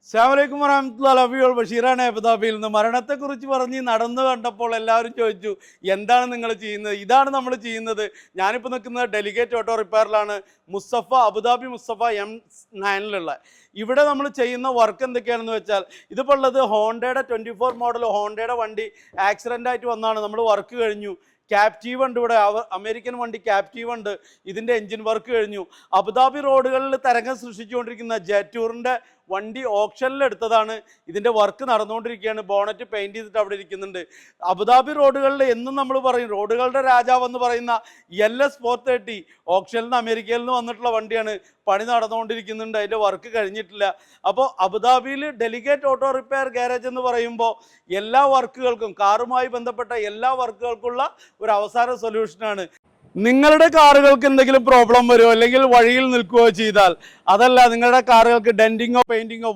അസ്സലാമു വറഹ്മത്തുള്ളാഹി ബഷീറാണ് അബുദാബിയിൽ നിന്ന്. മരണത്തെക്കുറിച്ച് പറഞ്ഞ് നടന്നു കണ്ടപ്പോൾ എല്ലാവരും ചോദിച്ചു, എന്താണ് നിങ്ങൾ ചെയ്യുന്നത്? ഇതാണ് നമ്മൾ ചെയ്യുന്നത്. ഞാനിപ്പോൾ നിൽക്കുന്നത് ഡെലിഗേറ്റ് ഓട്ടോ റിപ്പയറിലാണ്, അബുദാബി മുസ്തഫ M9 ഇവിടെ നമ്മൾ ചെയ്യുന്ന വർക്ക് എന്തൊക്കെയാണെന്ന് വെച്ചാൽ, ഇതിപ്പോൾ ഉള്ളത് ഹോണ്ടയുടെ 24 മോഡൽ ഹോണ്ടയുടെ വണ്ടി ആക്സിഡൻ്റ് ആയിട്ട് വന്നാണ്. നമ്മൾ വർക്ക് കഴിഞ്ഞു. ക്യാപ്റ്റീവ് ഉണ്ട്, ഇവിടെ അമേരിക്കൻ വണ്ടി ക്യാപ്റ്റീവ് ഉണ്ട്. ഇതിൻ്റെ എൻജിൻ വർക്ക് കഴിഞ്ഞു. അബുദാബി റോഡുകളിൽ തരംഗം സൃഷ്ടിച്ചുകൊണ്ടിരിക്കുന്ന ജെറ്റൂറിൻ്റെ വണ്ടി ഓപ്ഷനിൽ എടുത്തതാണ്. ഇതിൻ്റെ വർക്ക് നടന്നുകൊണ്ടിരിക്കുകയാണ്. ബോണറ്റ് പെയിൻറ് ചെയ്തിട്ട് അവിടെ ഇരിക്കുന്നുണ്ട്. അബുദാബി റോഡുകളിൽ എന്നും നമ്മൾ പറയും, റോഡുകളുടെ രാജാവ് എന്ന് പറയുന്ന LS430 ഓപ്ഷനിൽ നിന്ന് അമേരിക്കയിൽ നിന്ന് വന്നിട്ടുള്ള വണ്ടിയാണ്. പണി നടന്നുകൊണ്ടിരിക്കുന്നുണ്ട്, അതിൻ്റെ വർക്ക് കഴിഞ്ഞിട്ടില്ല. അപ്പോൾ അബുദാബിയിൽ ഡെലിഗേറ്റ് ഓട്ടോ റിപ്പയർ ഗാരേജ് എന്ന് പറയുമ്പോൾ എല്ലാ വർക്കുകൾക്കും, കാറുമായി ബന്ധപ്പെട്ട എല്ലാ വർക്കുകൾക്കുള്ള ഒരു അവസാന സൊല്യൂഷനാണ്. നിങ്ങളുടെ കാറുകൾക്ക് എന്തെങ്കിലും പ്രോബ്ലം വരുമോ അല്ലെങ്കിൽ വഴിയിൽ നിൽക്കുകയോ ചെയ്താൽ, അതല്ല നിങ്ങളുടെ കാറുകൾക്ക് ഡെൻറ്റിങ്ങോ പെയിൻറ്റിങ്ങോ